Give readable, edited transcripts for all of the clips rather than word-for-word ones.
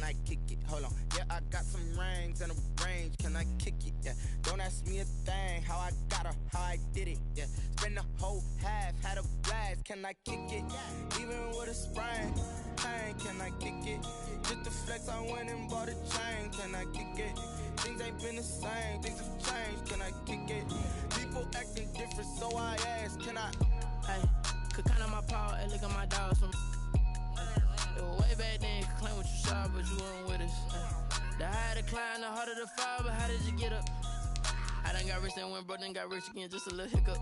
I kick it? Hold on. Yeah, I got some rings and a range. Can I kick it? Yeah. Don't ask me a thing. How I got her, how I did it. Yeah. Spend the whole half, had a blast. Can I kick it? Even with a sprain. Pain, can I kick it? Just the flex, I went and bought a chain. Can I kick it? Things ain't been the same. Things have changed. Can I kick it? People acting different, so I ask. Can I? Hey, could count on my power and look at my dogs from. It was way back then, could claim what you saw, but you weren't with us. The higher the climb, the harder the fall, but how did you get up? I done got rich and went broke, then got rich again, just a little hiccup.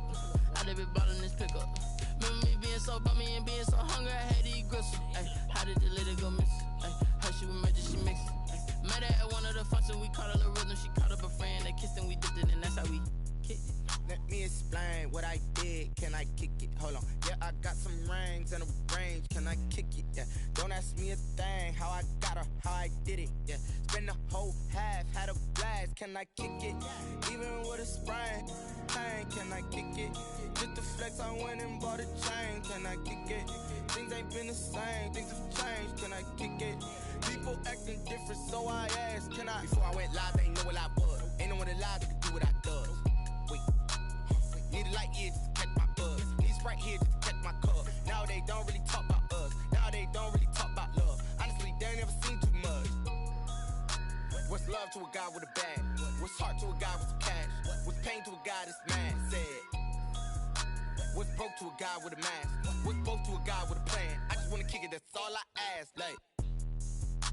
I done been ballin' this pickup. Remember me being so bummy and being so hungry, I had to eat gristle. Ay, how did the lady go miss? Ay, how she was made, she mix it. Met her at one of the functions, we caught a little rhythm, she caught up a friend, they kissed and we dipped it, and that's how we kicked it. Let me explain what I did. Can I kick it? Hold on. Yeah, I got some rings and a range. Can I kick it? Yeah. Don't ask me a thing. How I got her, how I did it. Yeah. Spend the whole half, had a blast. Can I kick it? Even with a sprain. Pain, can I kick it? Just the flex, I went and bought a chain. Can I kick it? Things ain't been the same. Things have changed. Can I kick it? People acting different, so I asked. Can I? Before I went live, they ain't know what I was. Ain't no one alive that could do what I does. Wait. Need a light year just to catch my buzz. Need Sprite here just to catch my cup. Now they don't really talk about us. Now they don't really talk about love. Honestly, they ain't never seen too much. What's love to a guy with a bag? What's heart to a guy with some cash? What's pain to a guy that's mad? Said. What's broke to a guy with a mask? What's both to a guy with a plan? I just wanna kick it, that's all I ask. Like,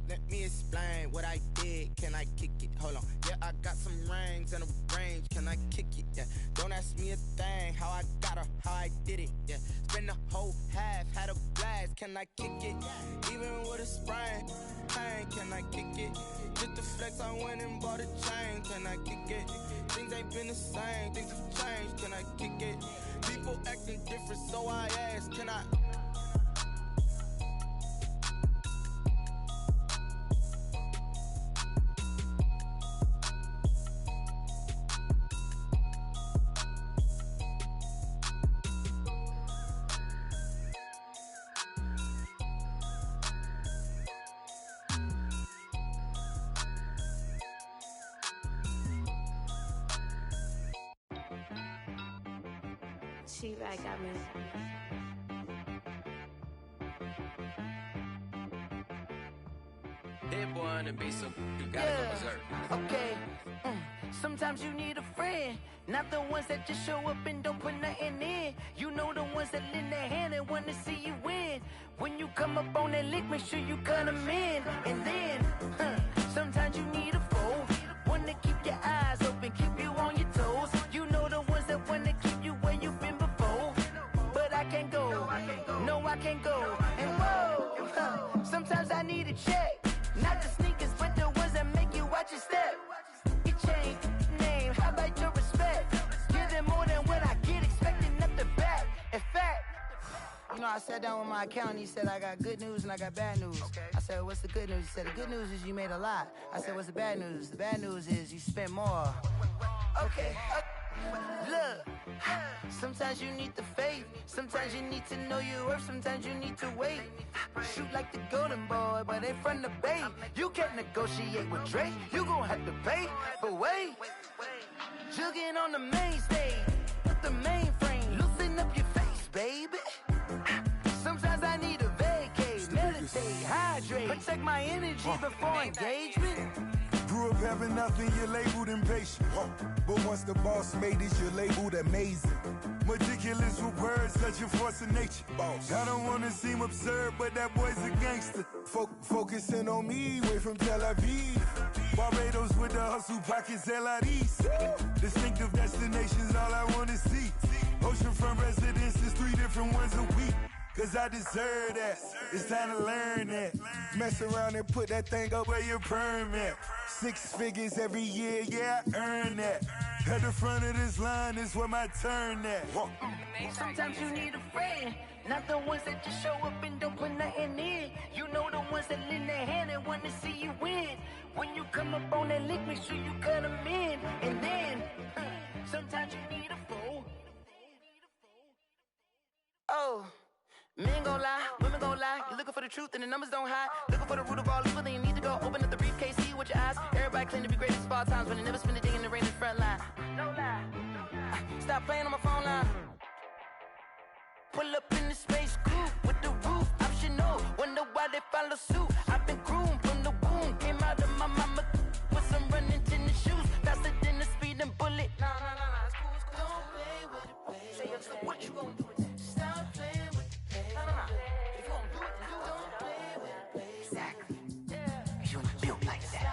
let me explain what I did. Can I kick it? Hold on. Yeah, I got some rings and a range. Can I kick it? Yeah. Don't ask me a thing. How I got her, how I did it. Yeah. Spend the whole half, had a blast. Can I kick it? Even with a sprain. Pain, can I kick it? Just the flex, I went and bought a chain. Can I kick it? Things ain't been the same. Things have changed. Can I kick it? People acting different, so I ask. Can I? She like got me. That boy on the beat, so you gotta go berserk. Okay. Sometimes you need a friend, not the ones that just show up and don't put nothing in. You know the ones that lend their hand and want to see you win. When you come up on that lick, make sure you cut them in. And then, sometimes you need a foe, one to keep your eyes open, keep you on your toes. You know the ones that want to keep you where you've been before. But I can't go, no I can't go. And whoa, sometimes I need a check, not the sneakers, but the ones that make you watch your step. You change name, how about your respect? Give them more than what I get, expecting nothing back. In fact, you know, I sat down with my accountant, he said I got good news and I got bad news. I said, what's the good news? He said, the good news is you made a lot. I said, what's the bad news? The bad news is you spent more. Okay, look, sometimes you need the faith, sometimes you need to know your worth, sometimes you need to wait. Shoot like the golden boy, but they from the bay. You can't negotiate with Drake, you gon' have to pay. But wait, jugging on the main stage, with the mainframe, loosen up your face, baby. Sometimes I need a vacate, meditate, hydrate, protect my energy before engagement. Grew up having nothing, you're labeled impatient. But once the boss made it, you're labeled amazing. Meticulous with words, such a force of nature. I don't wanna seem absurd, but that boy's a gangster. Focusing on me, way from Tel Aviv. Barbados with the hustle, pockets LIDs. Distinctive destinations, all I wanna see. Oceanfront residences, 3 different ones a week. Cause I deserve that, it's time to learn that. Mess around and put that thing up where your permit. 6 figures every year, yeah, I earn that. At the front of this line is where my turn at. Sometimes you need a friend, not the ones that just show up and don't put nothing in. You know the ones that lend their hand and want to see you win. When you come up on that lick, make sure you cut them in. And then, sometimes you need a foe. Oh, Men gon' lie, women gon' lie. You looking for the truth and the numbers don't hide. Looking for the root of all evil, then you need to go open up the briefcase, see with your eyes. Everybody claim to be greatest of all times, but they never spend a day in the rain in the front line. No lie. Stop playing on my phone line. Pull up in the space coupe with the roof optional. Wonder why they follow suit. I've been groomed from the womb. Came out of my mama with some running tennis shoes. Faster than the speeding bullet. Nah, it's cool, it's cool. Don't play with it, baby. Say, so what you gon' do with it? Stop playing with it, baby. Nah. If you gon' do it, then do it. Don't play with it, baby. Exactly. Yeah. You ain't built like that.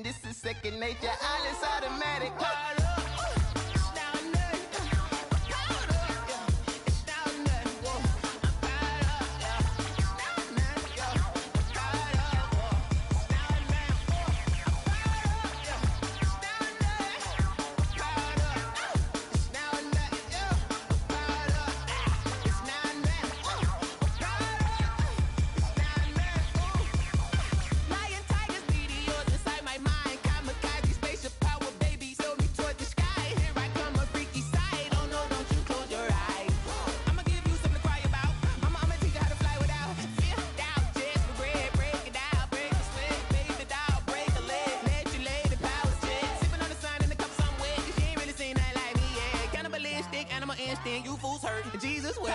This is second nature, all is automatic. You fools hurt. Jesus will.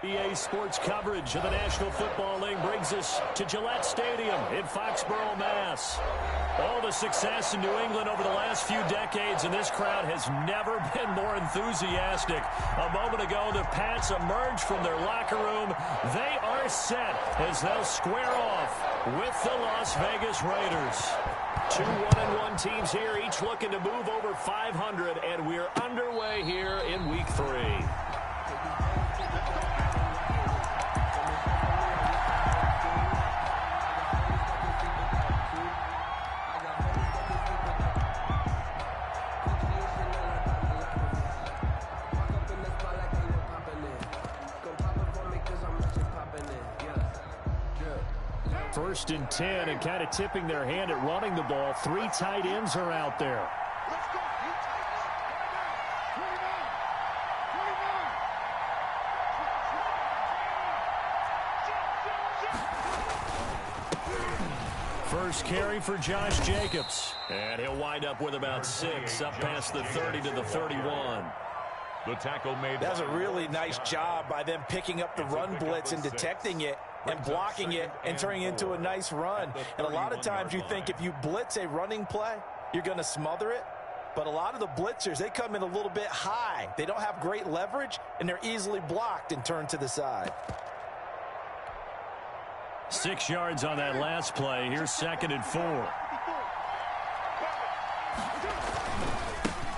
EA Sports coverage of the National Football League brings us to Gillette Stadium in Foxborough, Mass. All the success in New England over the last few decades, and this crowd has never been more enthusiastic. A moment ago, the Pats emerged from their locker room. They are set as they'll square off with the Las Vegas Raiders. Two 1-1 teams here, each looking to move over 500, and we're underway here in Week 3. 1st and 10, and kind of tipping their hand at running the ball. 3 tight ends are out there. First carry for Josh Jacobs. And he'll wind up with about 6, up past the 30 to the 31. The tackle made. That's a really nice job by them picking up the run blitz and detecting it and blocking it and turning it into a nice run. And a lot of times you think if you blitz a running play, you're going to smother it. But a lot of the blitzers, they come in a little bit high. They don't have great leverage, and they're easily blocked and turned to the side. 6 yards on that last play. Here's 2nd and 4.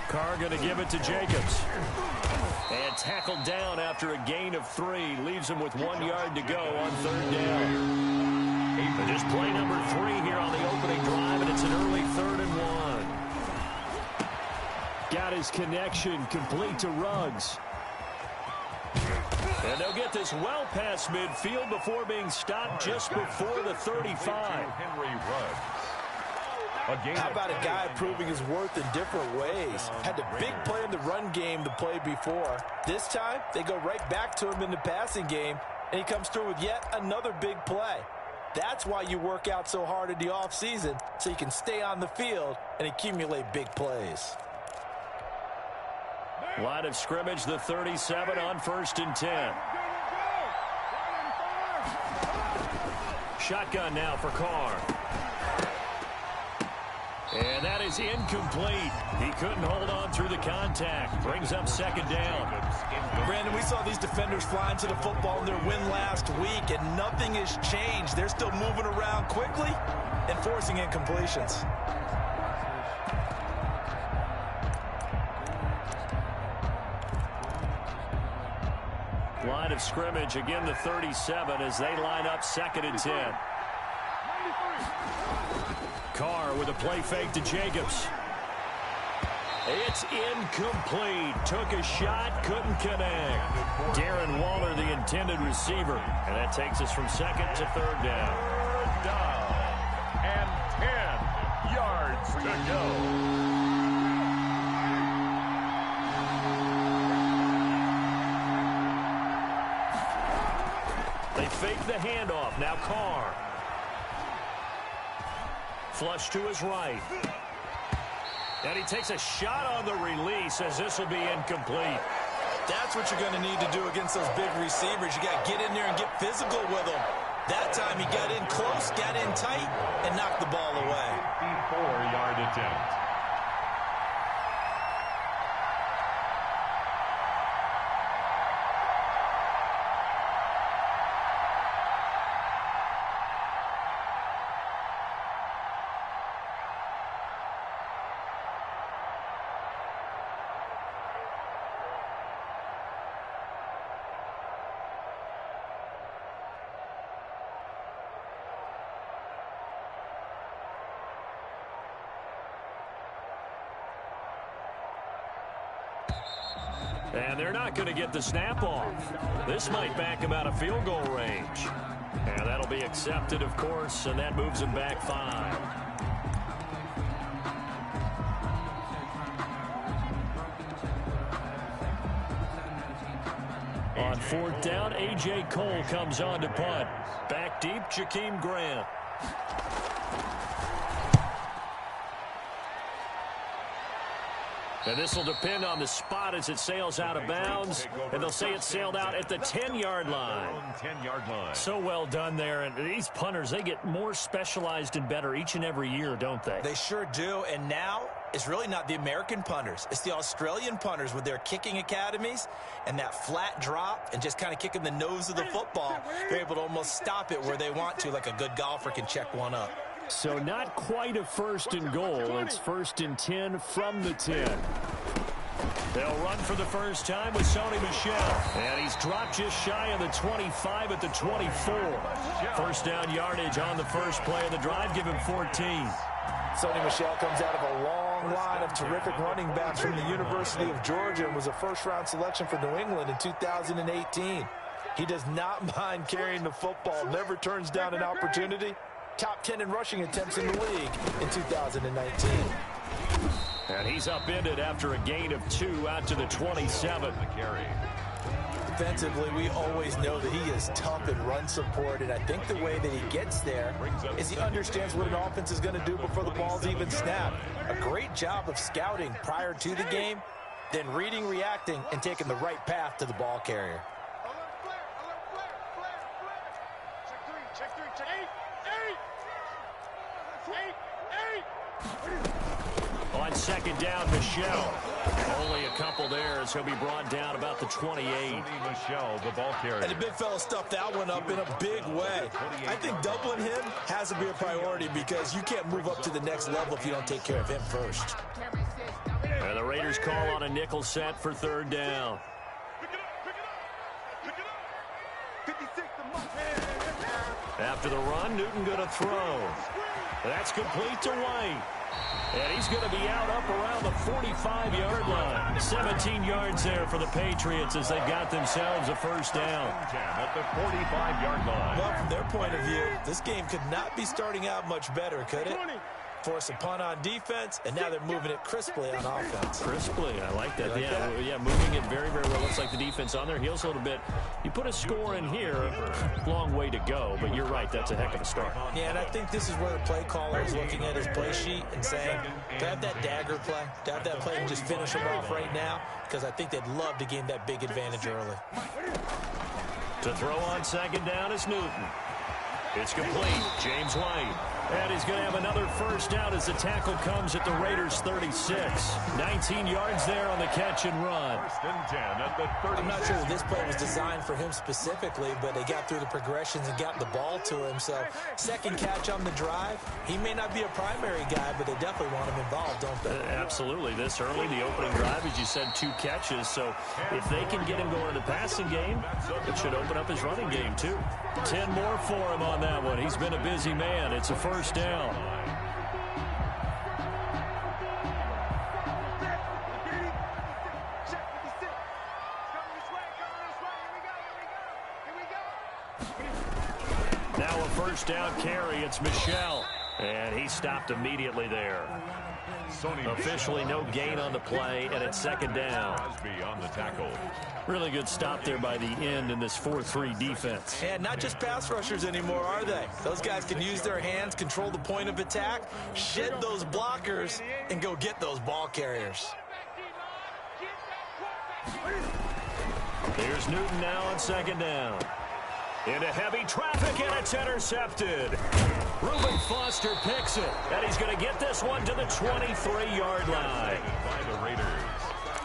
Carr going to give it to Jacobs. And tackled down after a gain of 3. Leaves him with 1 yard to go on 3rd down. And just play number 3 here on the opening drive, and it's an early 3rd and 1. Got his connection complete to Ruggs. And they'll get this well past midfield before being stopped just before the 35. How about a guy proving his worth in different ways? Had the big play in the run game the play before. This time, they go right back to him in the passing game, and he comes through with yet another big play. That's why you work out so hard in the offseason, so you can stay on the field and accumulate big plays. Line of scrimmage, the 37 on 1st and 10. Shotgun now for Carr. And that is incomplete. He couldn't hold on through the contact. Brings up 2nd down. Brandon, we saw these defenders flying to the football in their win last week, and nothing has changed. They're still moving around quickly and forcing incompletions. Line of scrimmage, again the 37 as they line up 2nd and 10. Carr with a play fake to Jacobs. It's incomplete. Took a shot, couldn't connect. Darren Waller, the intended receiver. And that takes us from 2nd to 3rd down. 3rd down and 10 yards to go. They fake the handoff. Now Carr. Flush to his right. And he takes a shot on the release as this will be incomplete. That's what you're going to need to do against those big receivers. You got to get in there and get physical with them. That time he got in close, got in tight, and knocked the ball away. 54-yard attempt. And they're not going to get the snap off. This might back him out of field goal range. And that'll be accepted, of course, and that moves him back 5. On 4th down, A.J. Cole comes on to punt. Back deep, Jakeem Grant. And this will depend on the spot as it sails out of bounds. And they'll say it sailed out at the 10-yard line. 10-yard line. So well done there. And these punters, they get more specialized and better each and every year, don't they? They sure do. And now it's really not the American punters. It's the Australian punters with their kicking academies and that flat drop and just kind of kicking the nose of the football. They're able to almost stop it where they want to, like a good golfer can check one up. So not quite a 1st and goal. It's 1st and 10 from the 10. They'll run for the first time with Sony Michel. And he's dropped just shy of the 25 at the 24. 1st down yardage on the first play of the drive. Give him 14. Sony Michel comes out of a long line of terrific running backs from the University of Georgia and was a first-round selection for New England in 2018. He does not mind carrying the football, never turns down an opportunity, top 10 in rushing attempts in the league in 2019. And he's upended after a gain of 2 out to the 27. Defensively, we always know that he is tough in run support, and I think the way that he gets there is he understands what an offense is going to do before the ball's even snapped. A great job of scouting prior to the game, then reading, reacting, and taking the right path to the ball carrier. On second down, Michelle. Only a couple there as he'll be brought down about the 28. Michelle, the ball carrier. And the big fella stuffed that one up in a big way. I think doubling him has to be a priority because you can't move up to the next level if you don't take care of him first. And the Raiders call on a nickel set for third down. After the run, Newton going to throw. That's complete to White. And he's going to be out up around the 45-yard line. 17 yards there for the Patriots as they got themselves a first down. At the 45-yard line. Well, from their point of view, this game could not be starting out much better, could it? Force a punt on defense, and now they're moving it crisply on offense. Crisply, I like that. You like that? Yeah, moving it very, very well. Looks like the defense on their heels a little bit. You put a score in here, long way to go, but you're right, that's a heck of a start. Yeah, and I think this is where the play caller is looking at his play sheet and saying, do I have that dagger play? Do I have that play and just finish them off right now? Because I think they'd love to gain that big advantage early. To throw on second down is Newton. It's complete. James White. And he's going to have another first down as the tackle comes at the Raiders' 36. 19 yards there on the catch and run. First and 10 at the 36. I'm not sure that this play was designed for him specifically, but they got through the progressions and got the ball to him. So second catch on the drive. He may not be a primary guy, but they definitely want him involved, don't they? Absolutely. This early, the opening drive, as you said, 2 catches. So if they can get him going in the passing game, it should open up his running game, too. 10 more for him on that one. He's been a busy man. It's a first down. Now a first down carry. It's Michelle. And he stopped immediately there. Officially no gain on the play, and it's second down. On the tackle. Really good stop there by the end in this 4-3 defense. And not just pass rushers anymore, are they? Those guys can use their hands, control the point of attack, shed those blockers, and go get those ball carriers. Here's Newton now on second down. Into heavy traffic, and it's intercepted. Reuben Foster picks it, and he's going to get this one to the 23-yard line. By the Raiders.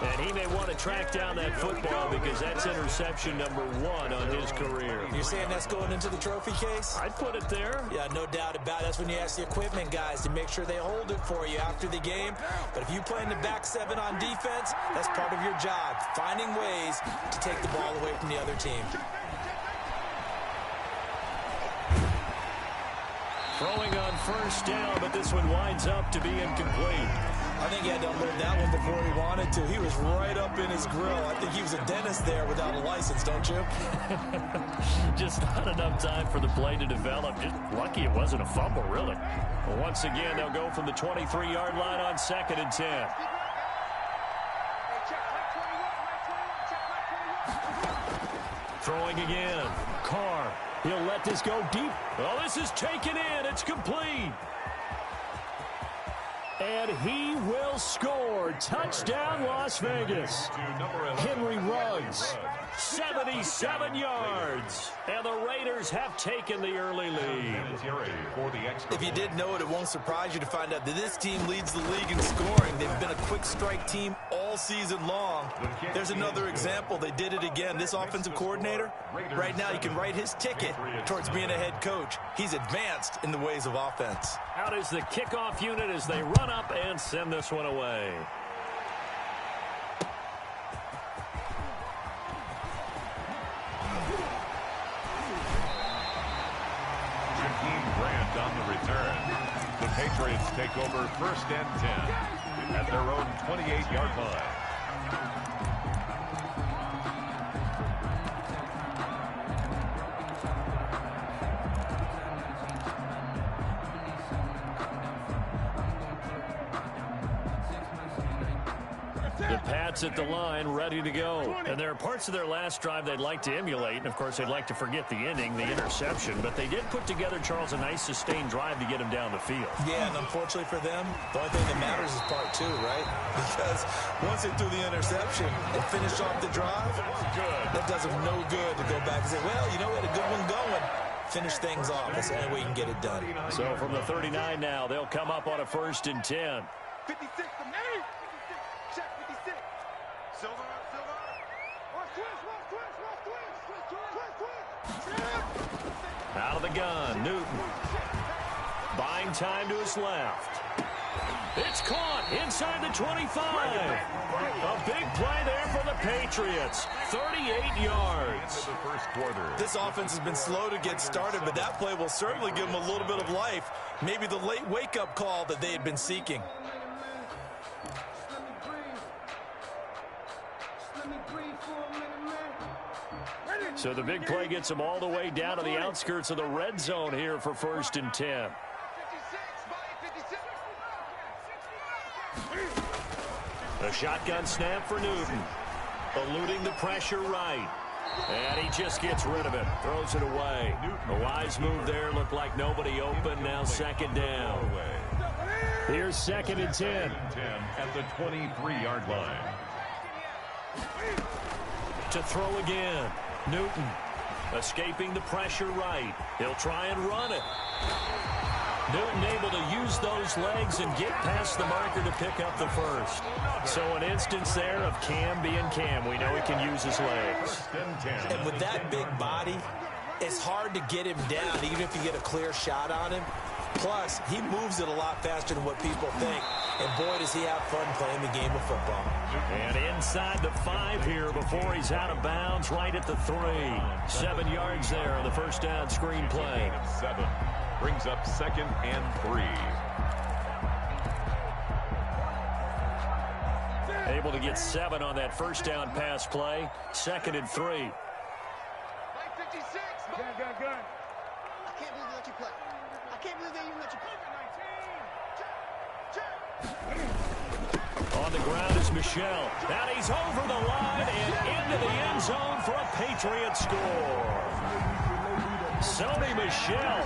And he may want to track down that football because that's interception number 1 on his career. You're saying that's going into the trophy case? I'd put it there. Yeah, no doubt about it. That's when you ask the equipment guys to make sure they hold it for you after the game. But if you play in the back 7 on defense, that's part of your job, finding ways to take the ball away from the other team. Throwing on first down, but this one winds up to be incomplete. I think he had to unload that one before he wanted to. He was right up in his grill. I think he was a dentist there without a license, don't you? Just not enough time for the play to develop. Just lucky it wasn't a fumble, really. Well, once again, they'll go from the 23-yard line on second and 10. Throwing again. Carr. He'll let this go deep. Oh, this is taken in. It's complete. And he will score. Touchdown, Las Vegas. Henry Ruggs, 77 yards. And the Raiders have taken the early lead. If you didn't know it, it won't surprise you to find out that this team leads the league in scoring. They've been a quick strike team all season long. There's another example. They did it again. This offensive coordinator, right now you can write his ticket towards being a head coach. He's advanced in the ways of offense. Out is the kickoff unit as they run up and send this one away. Grant on the return. The Patriots take over first and 10 at their own 28-yard line. Pats at the line, ready to go. And there are parts of their last drive they'd like to emulate. And, of course, they'd like to forget the ending, the interception. But they did put together, Charles, a nice sustained drive to get him down the field. Yeah, and unfortunately for them, the only thing that matters is part two, right? Because once they threw the interception and finished off the drive, that does them no good to go back and say, well, you know, we had a good one going. Finish things off. That's the only way you can get it done. So from the 39 now, they'll come up on a 1st and 10. 56 from me. 56. Check 56. Silver. Watch twist. Out of the gun, Newton. Buying time to his left. It's caught inside the 25. A big play there for the Patriots. 38 yards. The first quarter. This offense has been slow to get started, but that play will certainly give them a little bit of life. Maybe the late wake-up call that they had been seeking. So the big play gets them all the way down to the outskirts of the red zone here for 1st and 10. A shotgun snap for Newton. Eluding the pressure right. And he just gets rid of it. Throws it away. A wise move there. Looked like nobody open. Now 2nd down. Here's 2nd and 10. At the 23-yard line. To throw again. Newton escaping the pressure right. He'll try and run it. Newton able to use those legs and get past the marker to pick up the first. So an instance there of Cam being Cam. We know he can use his legs. And with that big body, it's hard to get him down, even if you get a clear shot on him. Plus, he moves it a lot faster than what people think. And boy, does he have fun playing the game of football. And inside the 5 here before he's out of bounds, right at the 3. 7 yards there on the first down screen play. 7 brings up 2nd and 3. Able to get 7 on that first down pass play. 2nd and 3. Gun. I can't believe they let you play. I can't believe they even let you play. On the ground is Michel. And he's over the line and into the end zone for a Patriot score. Sony Michel,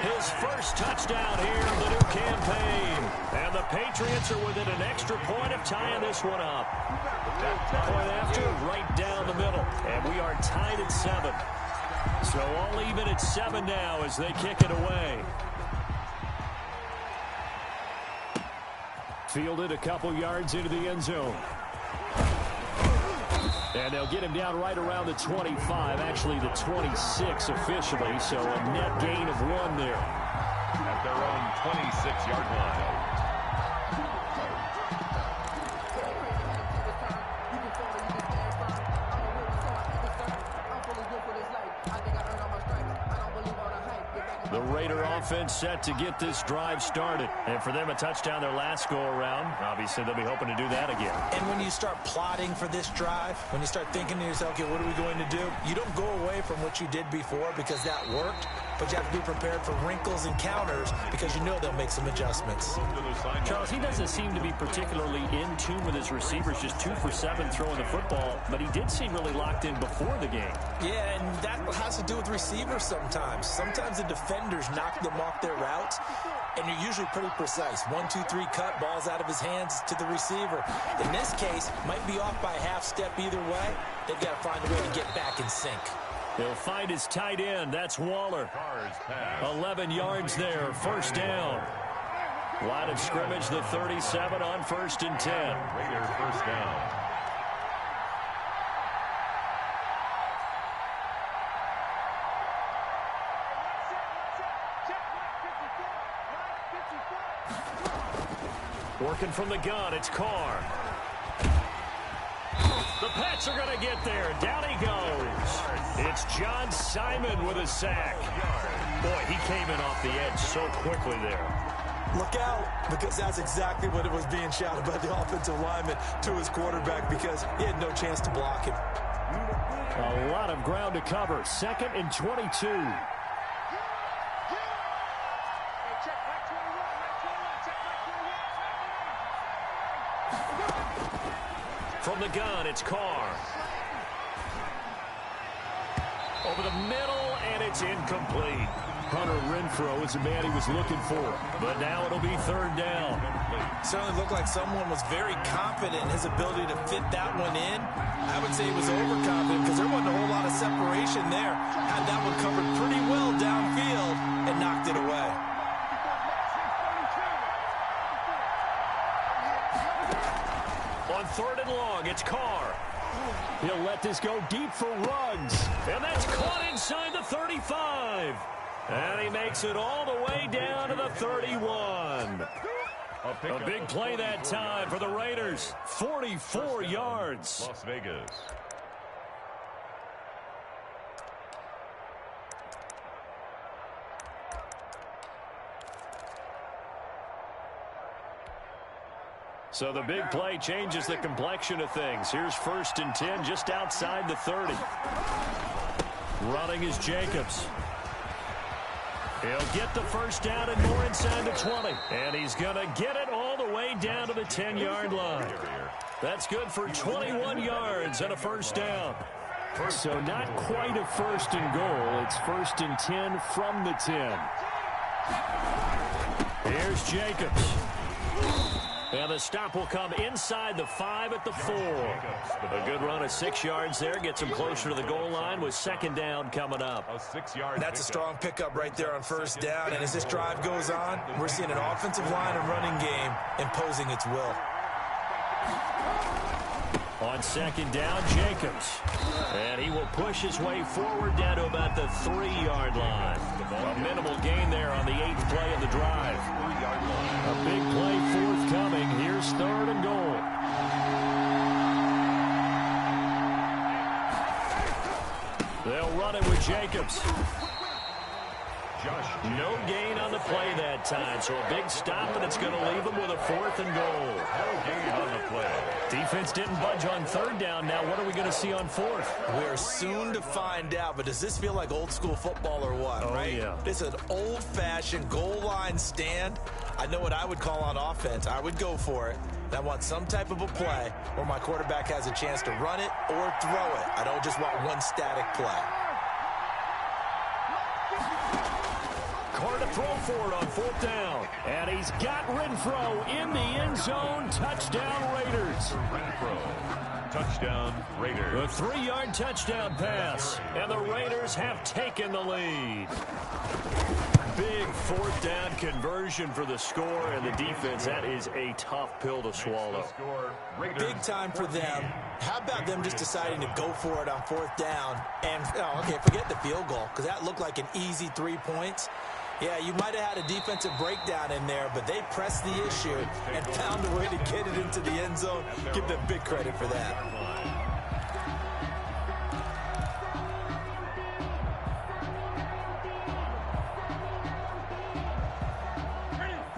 his first touchdown here in the new campaign. And the Patriots are within an extra point of tying this one up. Point after, right down the middle. And we are tied at 7. So all even at 7 now as they kick it away. Fielded a couple yards into the end zone. And they'll get him down right around the 25, actually the 26 officially, so a net gain of 1 there. At their own 26-yard line. The Raider offense set to get this drive started. And for them, a touchdown their last go-around. Obviously, they'll be hoping to do that again. And when you start plotting for this drive, when you start thinking to yourself, okay, what are we going to do? You don't go away from what you did before because that worked, but you have to be prepared for wrinkles and counters because you know they'll make some adjustmts. Charles, he doesn't seem to be particularly in tune with his receivers, just 2 for 7 throwing the football, but he did seem really locked in before the game. Yeah, and that has to do with receivers sometimes. Sometimes the defenders knock them off their routes, and you're usually pretty precise. 1, 2, 3 cut, balls out of his hands to the receiver. In this case, might be off by a half step either way. They've got to find a way to get back in sync. He'll find his tight end. That's Waller. 11 yards there. First down. Line of scrimmage, the 37 on 1st and 10. Raider first down. Working from the gun, it's Carr. The Pats are going to get there. Down he goes. It's John Simon with a sack. Boy, he came in off the edge so quickly there. Look out, because that's exactly what it was being shouted by the offensive lineman to his quarterback because he had no chance to block him. A lot of ground to cover. 2nd and 22. From the gun, it's Carr. Over the middle, and it's incomplete. Hunter Renfrow is the man he was looking for. But now it'll be third down. Certainly looked like someone was very confident in his ability to fit that one in. I would say he was overconfident because there wasn't a whole lot of separation there. Had that one covered pretty well downfield and knocked it away. On third and long, it's Carr. He'll let this go deep for Ruggs. And that's caught inside the 35. And he makes it all the way down to the 31. A big play that time for the Raiders. 44 yards. Las Vegas. So the big play changes the complexion of things. Here's 1st and 10 just outside the 30. Running is Jacobs. He'll get the first down and more inside the 20. And he's going to get it all the way down to the 10-yard line. That's good for 21 yards and a first down. So not quite a 1st and goal. It's 1st and 10 from the 10. Here's Jacobs. And the stop will come inside the 5 at the 4. A good run of 6 yards there. Gets him closer to the goal line with 2nd down coming up. That's a strong pickup right there on 1st down. And as this drive goes on, we're seeing an offensive line and running game imposing its will. On 2nd down, Jacobs. And he will push his way forward down to about the 3-yard line. A minimal gain there on the 8th play of the drive. A big play forthcoming. Here's 3rd and goal. They'll run it with Jacobs. No gain on the play that time, so a big stop, and it's going to leave them with a 4th and goal. No gain on the play. Defense didn't budge on 3rd down. Now what are we going to see on 4th? We're soon to find out, but does this feel like old school football or what, right? Yeah. This is an old-fashioned goal line stand. I know what I would call on offense. I would go for it. I want some type of a play where my quarterback has a chance to run it or throw it. I don't just want one static play. Carr to throw for it on 4th down. And he's got Renfrow in the end zone. Touchdown, Raiders. Renfrow. Touchdown, Raiders. A 3-yard touchdown pass. And the Raiders have taken the lead. Big 4th down conversion for the score, and the defense, that is a tough pill to swallow. Big time for them. How about them just deciding to go for it on 4th down? And, okay, forget the field goal, because that looked like an easy 3 points. Yeah, you might have had a defensive breakdown in there, but they pressed the issue and found a way to get it into the end zone. Give them big credit for that.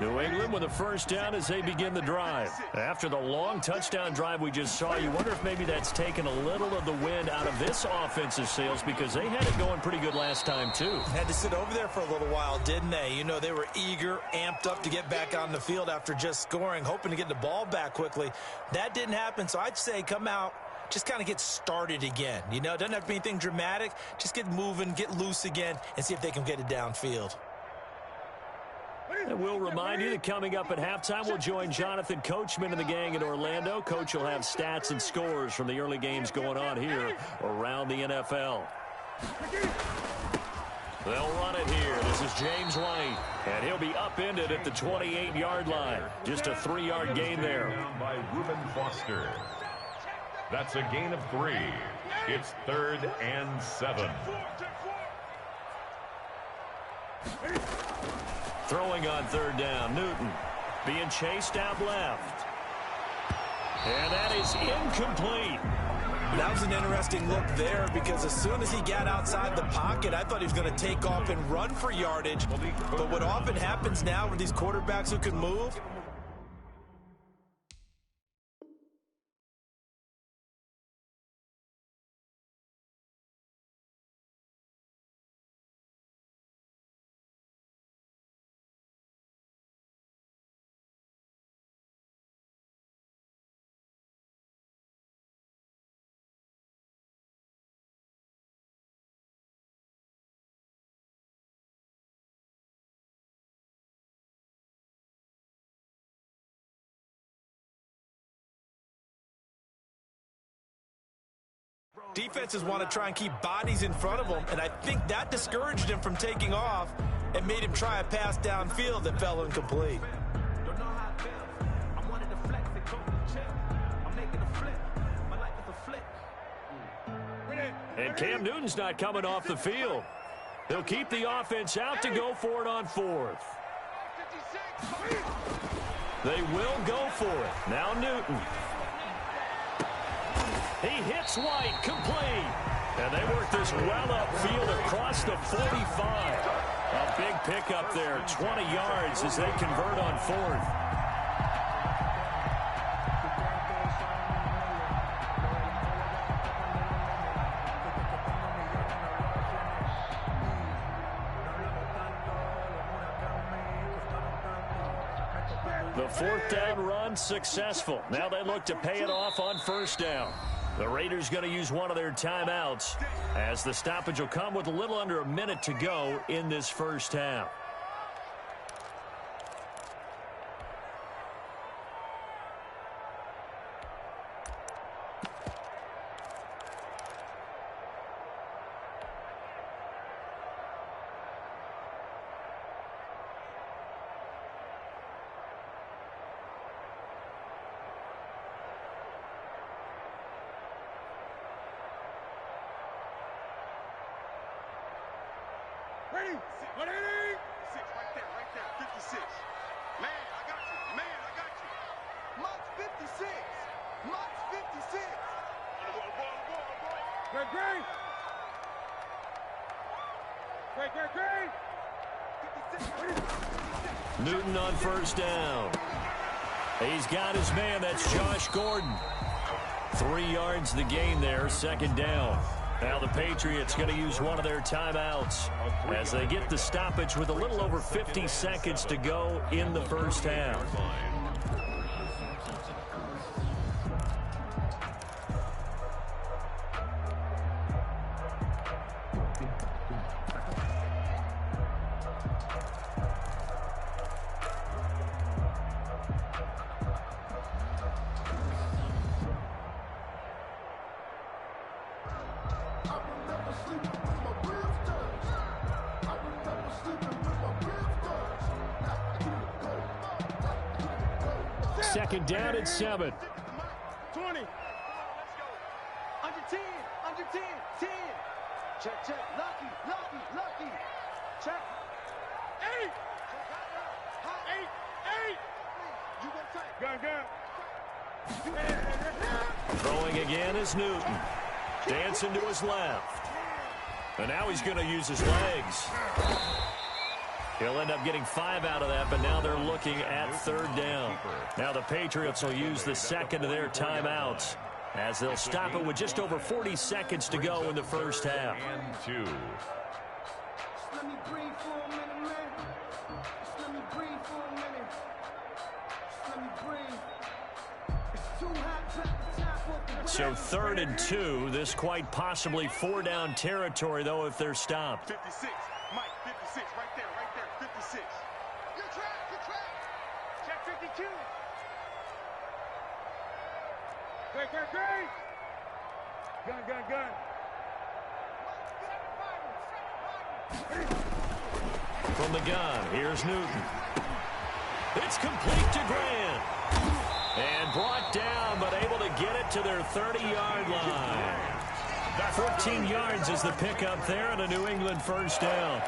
New England with a first down as they begin the drive. After the long touchdown drive we just saw, you wonder if maybe that's taken a little of the wind out of this offensive sails, because they had it going pretty good last time too. Had to sit over there for a little while, didn't they? You know, they were eager, amped up to get back on the field after just scoring, hoping to get the ball back quickly. That didn't happen, so I'd say come out, just kind of get started again. You know, it doesn't have to be anything dramatic. Just get moving, get loose again, and see if they can get it downfield. And we'll remind you that coming up at halftime, we'll join Jonathan Coachman and the gang in Orlando. Coach will have stats and scores from the early games going on here around the NFL. They'll run it here. This is James White, and he'll be upended at the 28-yard line. Just a 3-yard gain there. Down by Reuben Foster. That's a gain of 3. It's 3rd and 7. Throwing on 3rd down, Newton being chased out left. And that is incomplete. That was an interesting look there, because as soon as he got outside the pocket, I thought he was going to take off and run for yardage. But what often happens now with these quarterbacks who can move, Defenses want to try and keep bodies in front of them, and I think that discouraged him from taking off and made him try a pass downfield that fell incomplete. And Cam Newton's not coming off the field. They'll keep the offense out to go for it on 4th. They will go for it. Now Newton. He hits White, complete. And they work this well upfield across the 45. A big pickup there, 20 yards as they convert on 4th. The 4th down run successful. Now they look to pay it off on 1st down. The Raiders going to use one of their timeouts as the stoppage will come with a little under a minute to go in this 1st half. Ready? Ready? 6, right there, 56. Man, I got you. Man, I got you. Mott's 56. Mott's 56. Great, great. Great, great, great. 56. Newton on 1st down. He's got his man. That's Josh Gordon. 3 yards the gain there, 2nd down. Now the Patriots going to use one of their timeouts as they get the stoppage with a little over 50 seconds to go in the 1st half. Second down at 7. 20. Under 10. Under 10. 10. Check, check. Lucky. Lucky. Lucky. Check. 8. 8. 8. You gonna take. Gun. Throwing again is Newton. Dancing to his left. And now he's going to use his legs. He'll end up getting 5 out of that, but now they're looking at 3rd down. Now the Patriots will use the 2nd of their timeouts as they'll stop it with just over 40 seconds to go in the 1st half. And 2. Let me breathe for a minute, man. Just let me breathe for a minute. Just let me breathe. It's too hot to tap off the So 3rd and 2. This quite possibly 4-down territory, though, if they're stopped. 56. Mike, 56. Right there. 56. You're trapped. Check 52. Great. Gun. From the gun, here's Newton. It's complete to Grant. And brought down, but able to get it to their 30-yard line. 14 yards is the pickup there, and a New England 1st down.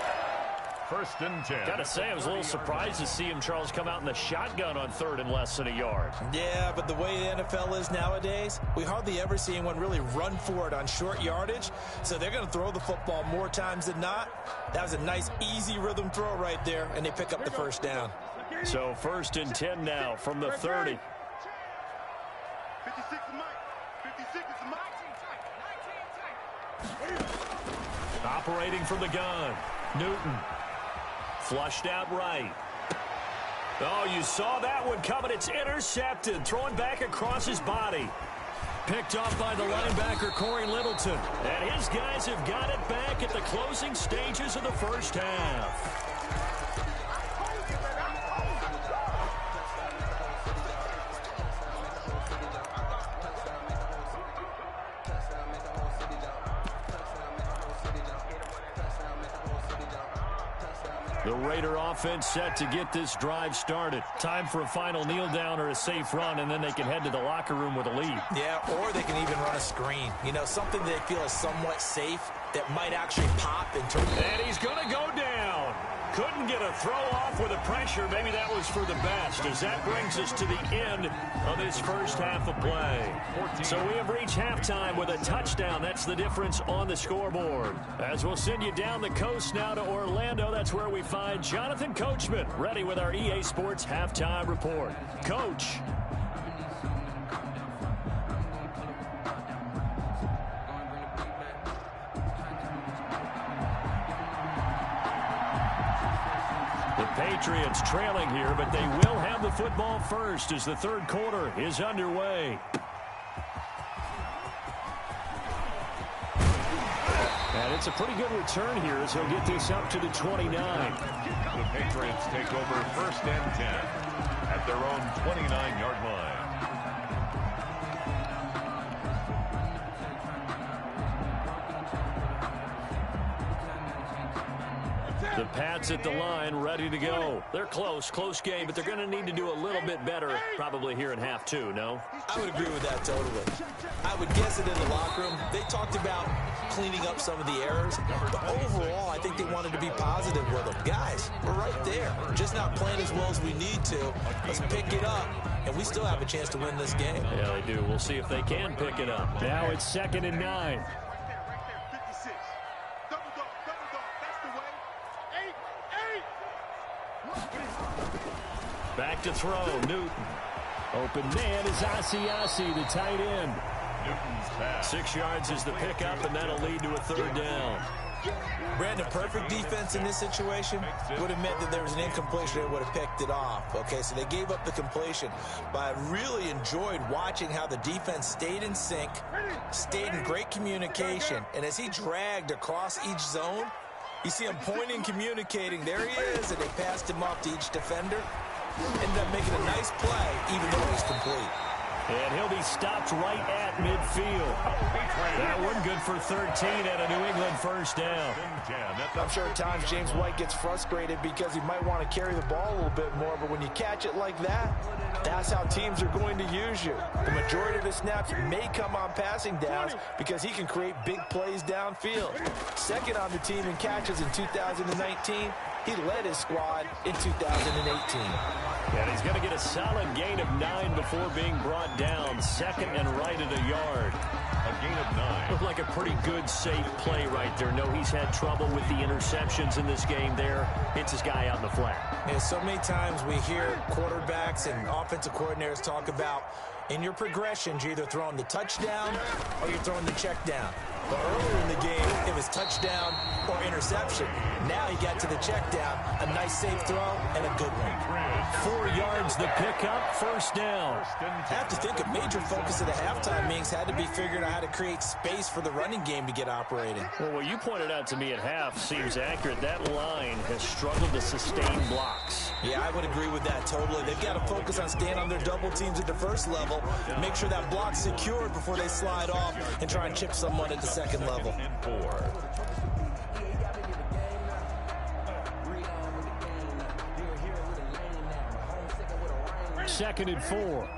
1st and 10. Got to say, I was a little surprised to see him, Charles, come out in the shotgun on 3rd and less than a yard. Yeah, but the way the NFL is nowadays, we hardly ever see anyone really run for it on short yardage. So they're going to throw the football more times than not. That was a nice, easy rhythm throw right there, and they pick up the 1st down. So 1st and 10 now from the 30. 56 is Mike. 56 is Mike. Operating from the gun, Newton. Flushed out right. Oh, you saw that one coming. It's intercepted. Throwing back across his body. Picked off by the linebacker, Corey Littleton. And his guys have got it back at the closing stages of the 1st half. The Raider offense set to get this drive started. Time for a final kneel down or a safe run, and then they can head to the locker room with a lead. Yeah, or they can even run a screen. You know, something they feel is somewhat safe that might actually pop and turn. And he's going to go down. Couldn't get a throw off with the pressure. Maybe that was for the best, as that brings us to the end of this first half of play. So we have reached halftime with a touchdown. That's the difference on the scoreboard. As we'll send you down the coast now to Orlando, that's where we find Jonathan Coachman ready with our EA Sports halftime report. Coach. Patriots trailing here, but they will have the football first as the third quarter is underway. And it's a pretty good return here as he'll get this up to the 29. The Patriots take over first and 10 at their own 29-yard line. The Pats at the line, ready to go. They're close game, but they're going to need to do a little bit better probably here in half two, no? I would agree with that totally. I would guess it in the locker room. They talked about cleaning up some of the errors, but overall, I think they wanted to be positive with them. Guys, we're right there. Just not playing as well as we need to. Let's pick it up, and we still have a chance to win this game. Yeah, they do. We'll see if they can pick it up. Now it's 2nd and 9. Back to throw, Newton. Open man is Asiasi, the tight end. Newton's pass. 6 yards is the pickup, and that'll lead to a third down. Brandon, perfect defense in this situation would have meant that there was an incompletion and would have picked it off. Okay, so they gave up the completion. But I really enjoyed watching how the defense stayed in sync, stayed in great communication, and as he dragged across each zone, you see him pointing, communicating. There he is, and they passed him off to each defender. Ended up making a nice play, even though he's complete. And he'll be stopped right at midfield. That one good for 13 and a New England first down. I'm sure at times James White gets frustrated because he might want to carry the ball a little bit more, but when you catch it like that, that's how teams are going to use you. The majority of the snaps may come on passing downs because he can create big plays downfield. Second on the team in catches in 2019. He led his squad in 2018. And he's going to get a solid gain of 9 before being brought down. 2nd and right at a yard. A gain of 9. Looked like a pretty good, safe play right there. No, he's had trouble with the interceptions in this game there. Hits his guy out in the flat. And so many times we hear quarterbacks and offensive coordinators talk about in your progressions, you're either throwing the touchdown or you're throwing the check down. But earlier in the game, it was touchdown or interception. Now he got to the check down, a nice safe throw, and a good one. 4 yards the pickup, first down. I have to think a major focus of the halftime meetings had to be figuring out how to create space for the running game to get operating. Well, what you pointed out to me at half seems accurate. That line has struggled to sustain blocks. Yeah, I would agree with that totally. They've got to focus on staying on their double teams at the first level, make sure that block's secured before they slide off and try and chip someone at the second level. 2nd and 4.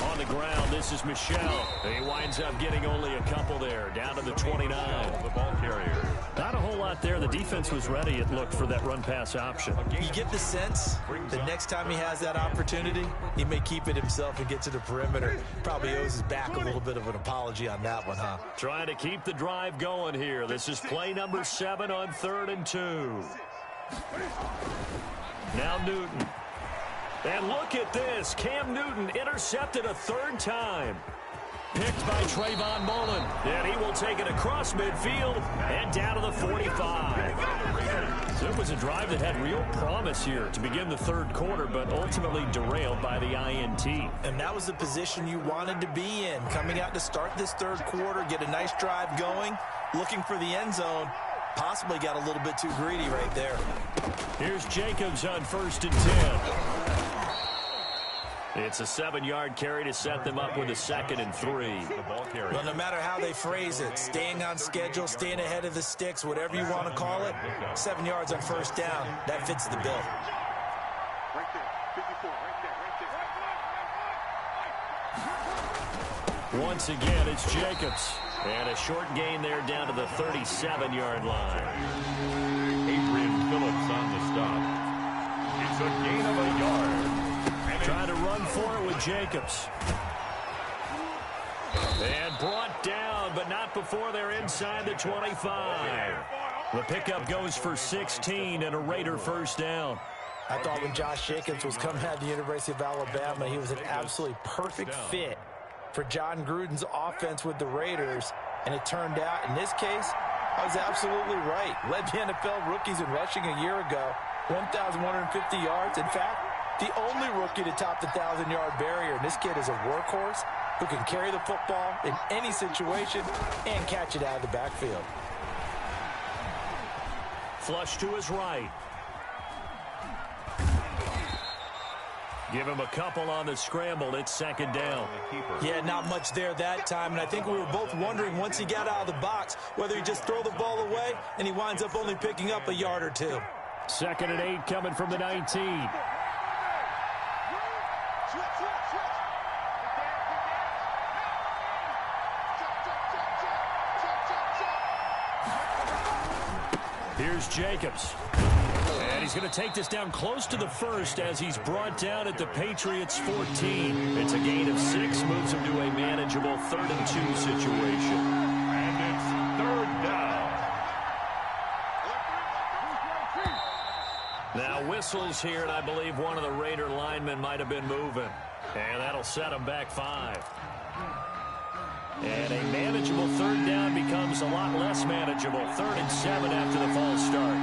On the ground, this is Michelle. He winds up getting only a couple there, down to the 29. The ball carrier. Not a whole lot there. The defense was ready, it looked, for that run-pass option. You get the sense the next time he has that opportunity, he may keep it himself and get to the perimeter. Probably owes his back a little bit of an apology on that one, huh? Trying to keep the drive going here. This is play number 7 on 3rd and 2. Now Newton. And look at this. Cam Newton intercepted a 3rd time. Picked by Trayvon Mullen. And he will take it across midfield and down to the 45. So it was a drive that had real promise here to begin the 3rd quarter, but ultimately derailed by the INT. And that was the position you wanted to be in. Coming out to start this 3rd quarter, get a nice drive going, looking for the end zone. Possibly got a little bit too greedy right there. Here's Jacobs on 1st and 10. It's a 7-yard carry to set them up with a 2nd and 3. Well, no matter how they phrase it, staying on schedule, staying ahead of the sticks, whatever you want to call it, 7 yards on first down, that fits the bill. Right there, 54, right there. Once again, it's Jacobs. And a short gain there down to the 37-yard line. Adrian Phillips on the stop. It's a gain of a yard. Trying to run for it with Jacobs. And brought down, but not before they're inside the 25. The pickup goes for 16 and a Raider first down. I thought when Josh Jacobs was coming out of the University of Alabama, he was an absolutely perfect fit for John Gruden's offense with the Raiders. And it turned out, in this case, I was absolutely right. Led the NFL rookies in rushing a year ago, 1,150 yards. In fact, the only rookie to top the 1,000-yard barrier. And this kid is a workhorse who can carry the football in any situation and catch it out of the backfield. Flush to his right. Give him a couple on the scramble. It's 2nd down. Yeah, not much there that time. And I think we were both wondering once he got out of the box whether he just throw the ball away and he winds up only picking up a yard or two. 2nd and 8 coming from the 19. Here's Jacobs. And he's going to take this down close to the first as he's brought down at the Patriots 14. It's a gain of 6, moves him to a manageable 3rd and 2 situation. And it's 3rd down. Now whistles here, and I believe one of the Raider linemen might have been moving. And that'll set him back 5. And a manageable 3rd down becomes a lot less manageable. 3rd and 7 after the false start.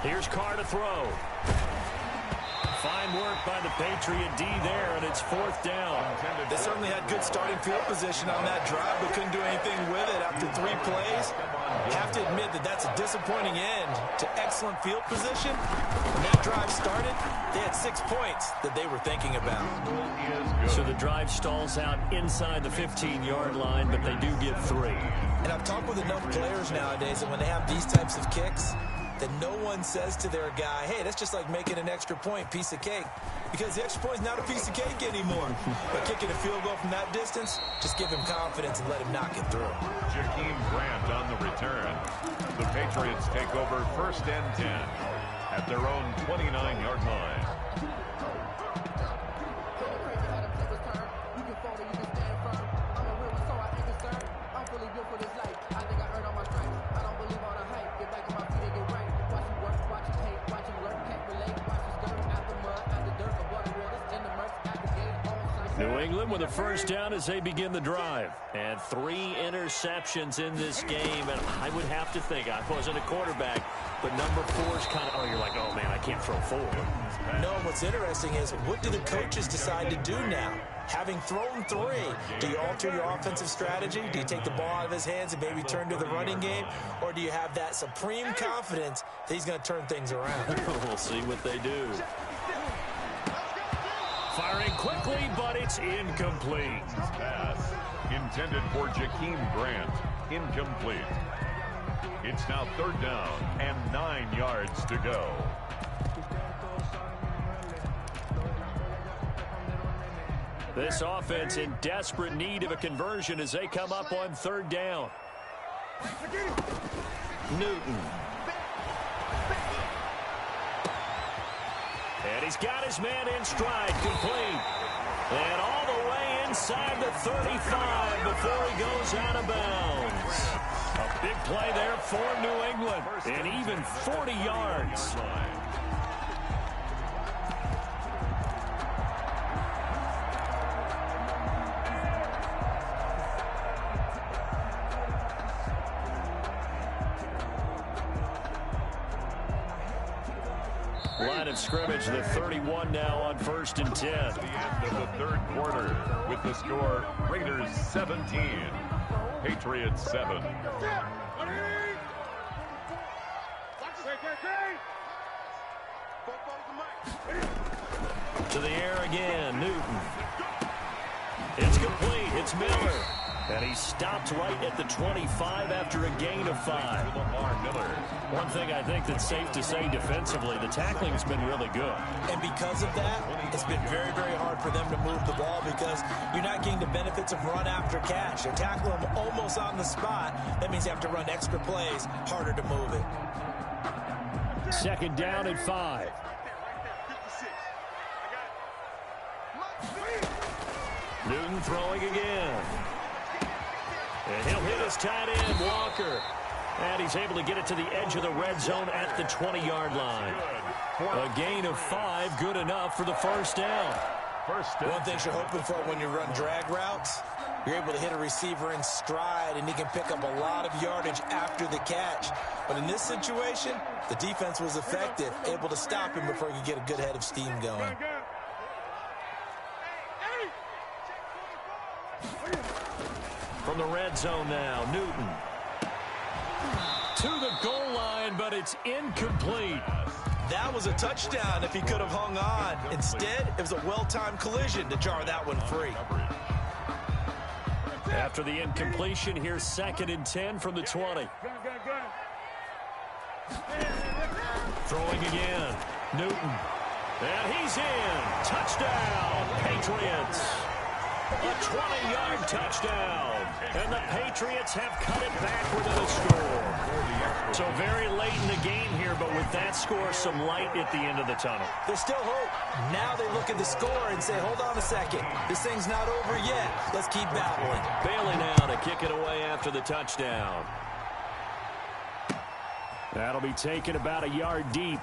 Here's Carr to throw. Fine work by the Patriot D there, and it's 4th down. They certainly had good starting field position on that drive, but couldn't do anything with it after 3 plays. You have to admit that that's a disappointing end to excellent field position. When that drive started, they had 6 points that they were thinking about. So the drive stalls out inside the 15-yard line, but they do get 3. And I've talked with enough players nowadays that when they have these types of kicks, that no one says to their guy, hey, that's just like making an extra point, piece of cake. Because the extra point is not a piece of cake anymore. But kicking a field goal from that distance, just give him confidence and let him knock it through. Jakeem Grant on the return. The Patriots take over 1st and 10 at their own 29-yard line. New England with a first down as they begin the drive. And 3 interceptions in this game. And I would have to think, I wasn't a quarterback, but number 4's kind of, you're like, oh, man, I can't throw 4. No, what's interesting is, what do the coaches decide to do now? Having thrown 3, do you alter your offensive strategy? Do you take the ball out of his hands and maybe turn to the running game? Or do you have that supreme confidence that he's going to turn things around? We'll see what they do. Firing quickly, but it's incomplete. Pass intended for Jakeem Grant. Incomplete. It's now 3rd down and 9 yards to go. This offense in desperate need of a conversion as they come up on 3rd down. Newton. And he's got his man in stride, complete. And all the way inside the 35 before he goes out of bounds. A big play there for New England, and even 40 yards. Line of scrimmage, the 31 now on 1st and 10. The end of the 3rd quarter with the score Raiders 17, Patriots 7. To the air again, Newton. It's complete. It's Miller. And he stopped right at the 25 after a gain of 5. One thing I think that's safe to say defensively, the tackling's been really good. And because of that, it's been very, very hard for them to move the ball because you're not getting the benefits of run after catch. You're tackling them almost on the spot. That means you have to run extra plays, harder to move it. Second down and 5. Newton throwing again. And he'll hit his tight end, Walker. And he's able to get it to the edge of the red zone at the 20-yard line. A gain of 5, good enough for the first down. One thing you're hoping for when you run drag routes, you're able to hit a receiver in stride, and he can pick up a lot of yardage after the catch. But in this situation, the defense was effective, able to stop him before he could get a good head of steam going. From the red zone now, Newton. To the goal line, but it's incomplete. That was a touchdown if he could have hung on. Instead, it was a well-timed collision to jar that one free. After the incompletion, here's 2nd and 10 from the 20. Throwing again, Newton. And he's in. Touchdown, Patriots. A 20-yard touchdown. And the Patriots have cut it back within a score. So very late in the game here, but with that score, some light at the end of the tunnel. There's still hope. Now they look at the score and say, hold on a second. This thing's not over yet. Let's keep battling. Bailey now to kick it away after the touchdown. That'll be taken about a yard deep.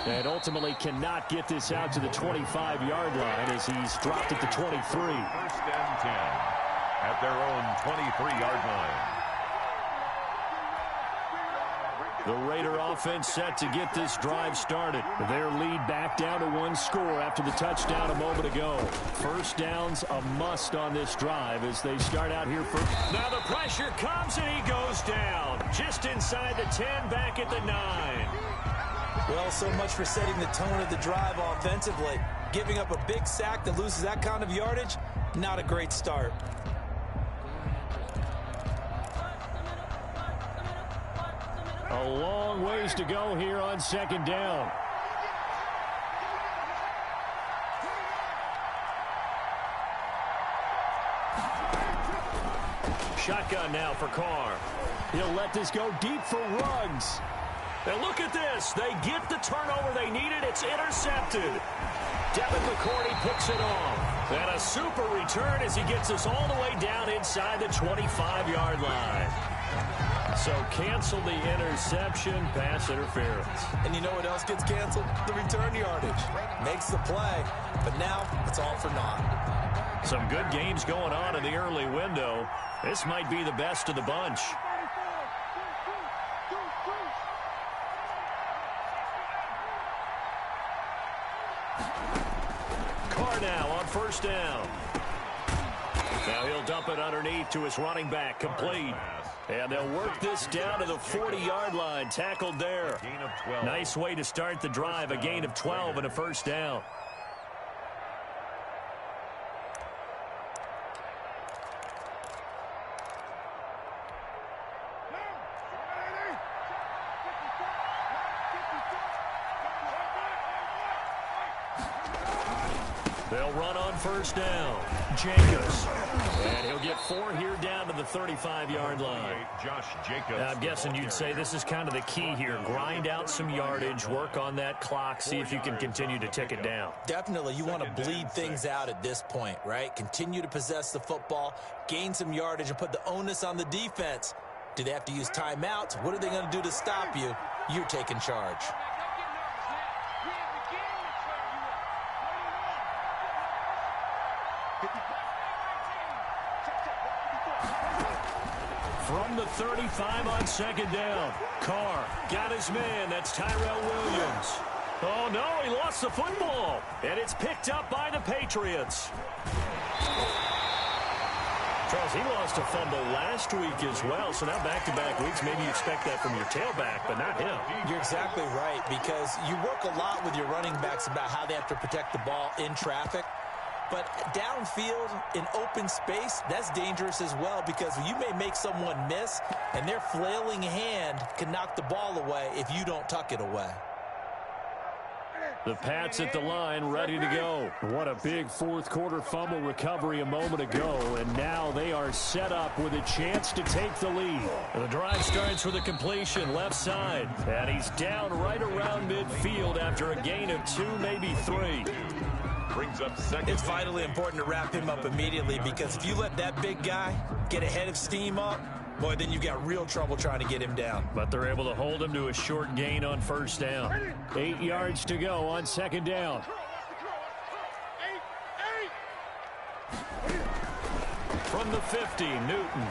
And ultimately cannot get this out to the 25-yard line as he's dropped at the 23. First and 10 at their own 23-yard line. The Raider offense set to get this drive started. Their lead back down to 1 score after the touchdown a moment ago. First down's a must on this drive as they start out here first. Now the pressure comes and he goes down. Just inside the 10, back at the 9. Well, so much for setting the tone of the drive offensively. Giving up a big sack that loses that kind of yardage, not a great start. A long ways to go here on 2nd down. Shotgun now for Carr. He'll let this go deep for Ruggs. And look at this. They get the turnover they needed. It's intercepted. Devin McCourty picks it off. And a super return as he gets us all the way down inside the 25-yard line. So cancel the interception, pass interference. And you know what else gets canceled? The return yardage. Makes the play, but now it's all for naught. Some good games going on in the early window. This might be the best of the bunch. Carr now on first down. Now he'll dump it underneath to his running back, complete. And they'll work this down to the 40-yard line, tackled there. Nice way to start the drive, a gain of 12 and a first down. They'll run on first down. Jacobs. And he'll get 4 here down to the 35-yard line. Josh Jacobs. I'm guessing you'd say this is kind of the key here. Grind out some yardage, work on that clock, see if you can continue to tick it down. Definitely. You want to bleed things out at this point, right? Continue to possess the football, gain some yardage, and put the onus on the defense. Do they have to use timeouts? What are they going to do to stop you? You're taking charge. From the 35 on second down. Carr got his man. That's Tyrell Williams. Oh, no, he lost the football. And it's picked up by the Patriots. Charles, he lost a fumble last week as well, so now back-to-back weeks, maybe you expect that from your tailback, but not him. You're exactly right, because you work a lot with your running backs about how they have to protect the ball in traffic. But downfield, in open space, that's dangerous as well, because you may make someone miss, and their flailing hand can knock the ball away if you don't tuck it away. The Pats at the line, ready to go. What a big fourth-quarter fumble recovery a moment ago, and now they are set up with a chance to take the lead. The drive starts with a completion left side, and he's down right around midfield after a gain of 2, maybe 3. Brings up second. It's vitally important to wrap him up immediately, because if you let that big guy get a head of steam up, boy, then you got real trouble trying to get him down. But they're able to hold him to a short gain on first down. 8 yards to go on second down. From the 50, Newton.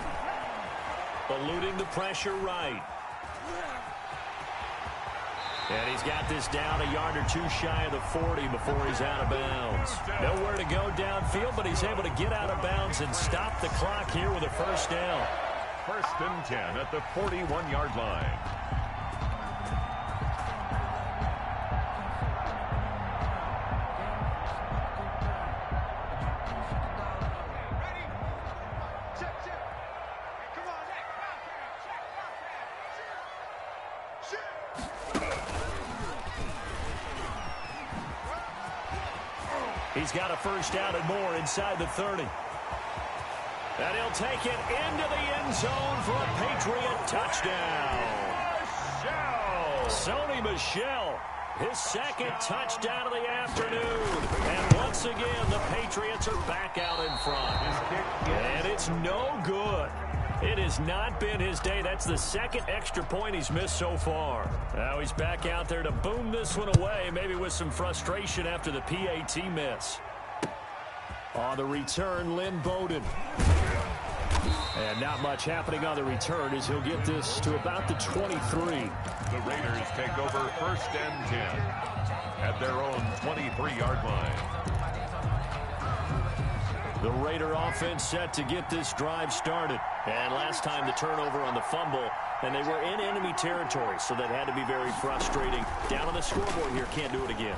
Eluding the pressure right. And he's got this down a yard or two shy of the 40 before he's out of bounds. Nowhere to go downfield, but he's able to get out of bounds and stop the clock here with a first down. First and 10 at the 41-yard line. He's got a first down and more inside the 30. And he'll take it into the end zone for a Patriot touchdown. Sony Michel, his second touchdown of the afternoon. And once again, the Patriots are back out in front. And it's no good. It has not been his day. That's the second extra point he's missed so far. Now he's back out there to boom this one away, maybe with some frustration after the PAT miss. On the return, Lynn Bowden. And not much happening on the return as he'll get this to about the 23. The Raiders take over first and 10 at their own 23-yard line. The Raider offense set to get this drive started. And last time the turnover on the fumble, and they were in enemy territory, so that had to be very frustrating. Down on the scoreboard here, can't do it again.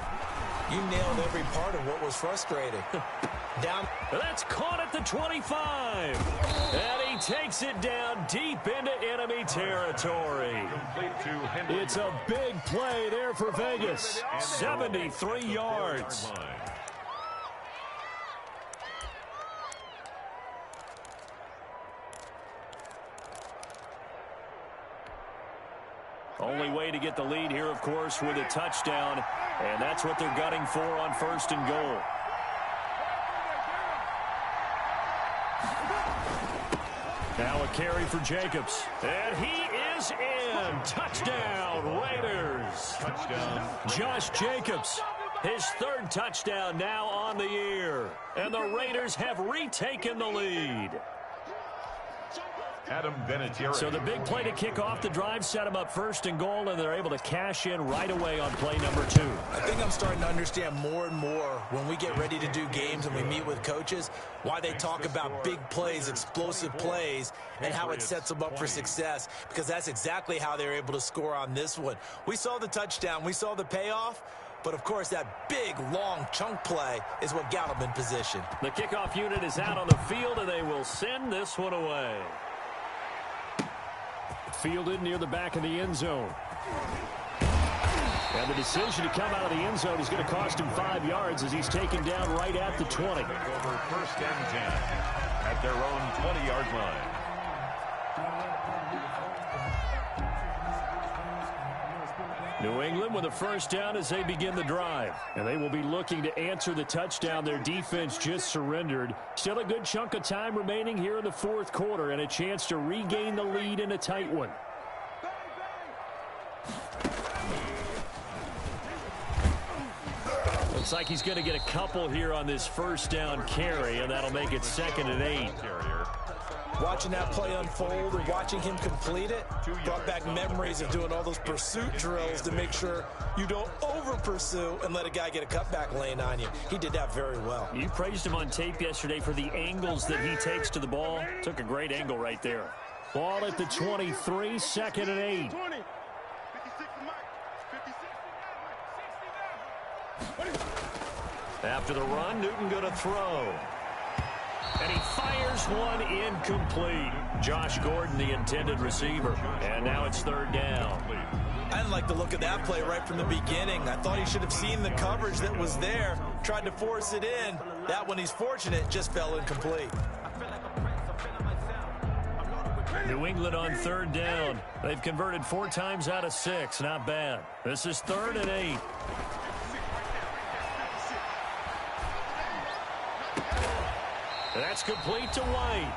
You nailed every part of what was frustrating. Down. That's caught at the 25. And he takes it down deep into enemy territory. It's a big play there for Vegas. 73 yards. Only way to get the lead here, of course, with a touchdown. And that's what they're gunning for on first and goal. Now a carry for Jacobs. And he is in. Touchdown, Raiders. Touchdown. Josh Jacobs, his third touchdown now on the year. And the Raiders have retaken the lead. Adam Vinatieri. So the big play to kick off the drive set them up first and goal, and they're able to cash in right away on play number 2. I think I'm starting to understand more and more when we get ready to do games and we meet with coaches why they talk about big plays, explosive plays, and how it sets them up for success, because that's exactly how they're able to score on this one. We saw the touchdown. We saw the payoff. But, of course, that big, long chunk play is what got them in position. The kickoff unit is out on the field, and they will send this one away. Fielded near the back of the end zone. And the decision to come out of the end zone is going to cost him 5 yards as he's taken down right at the 20. Over first and 10 at their own 20-yard line. New England with a first down as they begin the drive. And they will be looking to answer the touchdown their defense just surrendered. Still a good chunk of time remaining here in the fourth quarter and a chance to regain the lead in a tight one. Looks like he's going to get a couple here on this first down carry, and that'll make it 2nd and 8. Watching that play unfold and watching him complete it brought back memories of doing all those pursuit drills to make sure you don't over-pursue and let a guy get a cutback lane on you. He did that very well. You praised him on tape yesterday for the angles that he takes to the ball. Took a great angle right there. Ball at the 23, 2nd and 8. After the run, Newton going to throw. And he fires one incomplete. Josh Gordon, the intended receiver. And now it's 3rd down. I didn't like the look of that play right from the beginning. I thought he should have seen the coverage that was there, tried to force it in. That one, he's fortunate, just fell incomplete. New England on 3rd down. They've converted 4 times out of 6. Not bad. This is 3rd and 8. That's complete to White.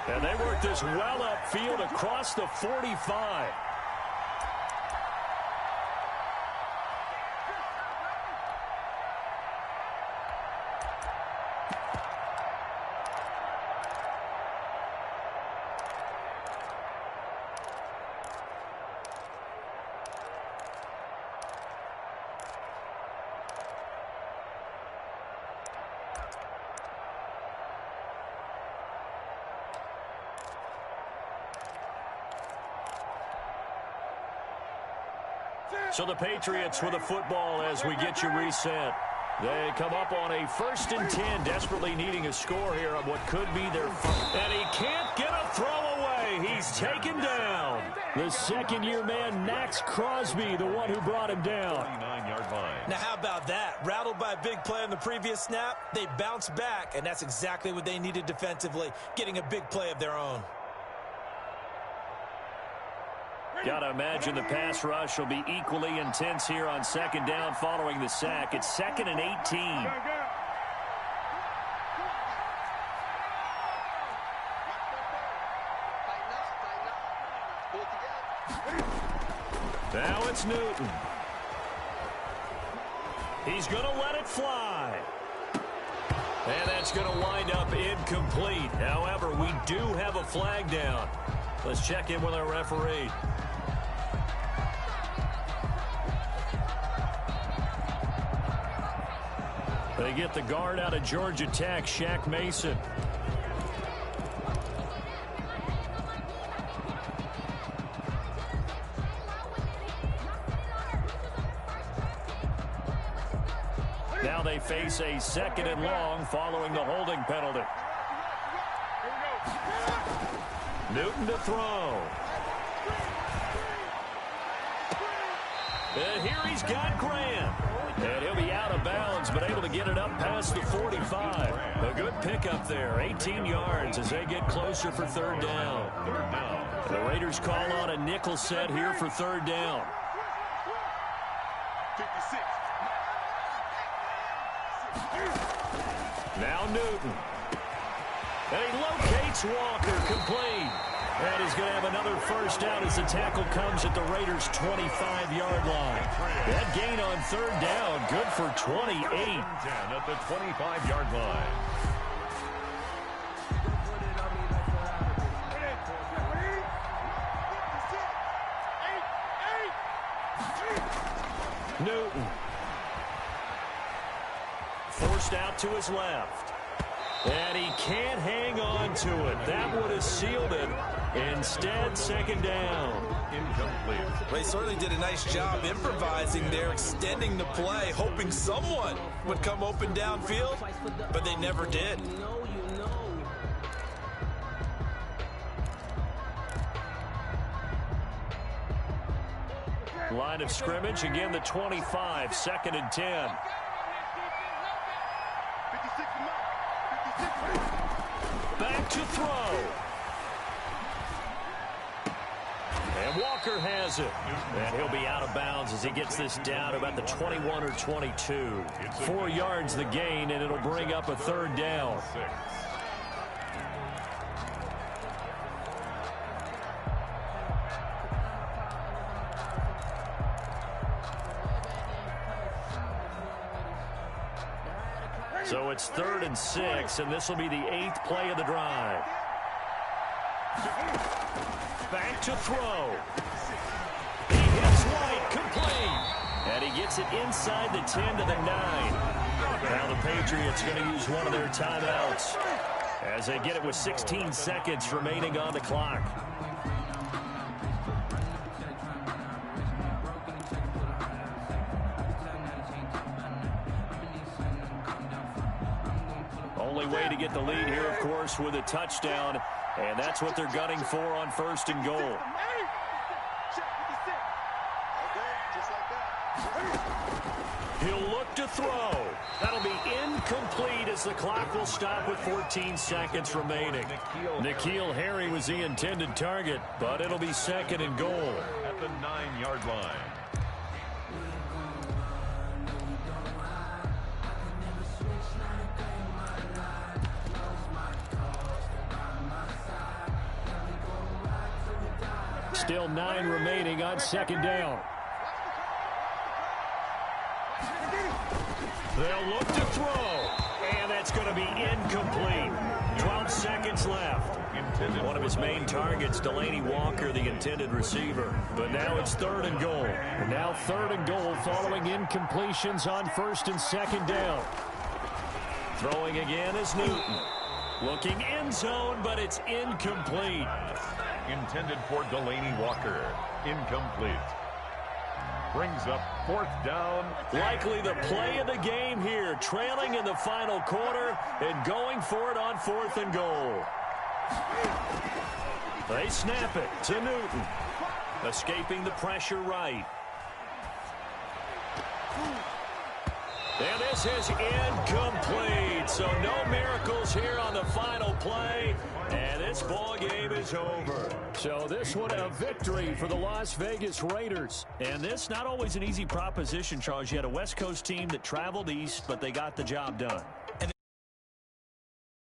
And they work this well upfield across the 45. So the Patriots with a football as we get you reset. They come up on a 1st and 10, desperately needing a score here on what could be their first. And he can't get a throw away. He's taken down. The second-year man, Max Crosby, the one who brought him down. 29-yard line. Now, how about that? Rattled by a big play on the previous snap, they bounce back, and that's exactly what they needed defensively, getting a big play of their own. Got to imagine the pass rush will be equally intense here on 2nd down following the sack. It's 2nd and 18. Now it's Newton. He's going to let it fly. And that's going to wind up incomplete. However, we do have a flag down. Let's check in with our referee. They get the guard out of Georgia Tech, Shaq Mason. Now they face a 2nd and long following the holding penalty. Newton to throw. And here he's got Grant. And he'll be out of bounds, but able to get it up past the 45. A good pickup there, 18 yards as they get closer for 3rd down. The Raiders call on a nickel set here for 3rd down. 56. Now Newton. And he locates Walker, complete. And he's going to have another 1st down as the tackle comes at the Raiders' 25-yard line. That gain on 3rd down, good for 28. 10 at the 25-yard line. Newton. Forced out to his left. And he can't hang on to it. That would have sealed it. Instead, 2nd down. Incomplete. They certainly did a nice job improvising there, extending the play, hoping someone would come open downfield, but they never did. Line of scrimmage, again the 25, 2nd and 10. Back to throw. And Walker has it. And he'll be out of bounds as he gets this down to about the 21 or 22. 4 yards the gain, and it'll bring up a 3rd down. So it's 3rd and 6, and this will be the 8th play of the drive. Back to throw. He hits White, complete. And he gets it inside the 10 to the 9. Now the Patriots going to use one of their timeouts as they get it with 16 seconds remaining on the clock. Only way to get the lead here, of course, with a touchdown, and that's what they're gunning for on 1st and goal. He'll look to throw. That'll be incomplete as the clock will stop with 14 seconds remaining. N'Keal Harry was the intended target, but it'll be 2nd and goal. At the 9-yard line. Still 9 remaining on 2nd down. They'll look to throw, and that's going to be incomplete. 12 seconds left. One of his main targets, Delaney Walker, the intended receiver. But now it's 3rd and goal. And now 3rd and goal following incompletions on 1st and 2nd down. Throwing again is Newton. Looking end zone, but it's incomplete. Intended for Delaney Walker. Incomplete. Brings up 4th down. Likely the play of the game here. Trailing in the final quarter and going for it on 4th and goal. They snap it to Newton. Escaping the pressure right. And this is incomplete. So no miracles here on the final play. And this ball game is over. So this one a victory for the Las Vegas Raiders. And this not always an easy proposition, Charles. You had a West Coast team that traveled east, but they got the job done.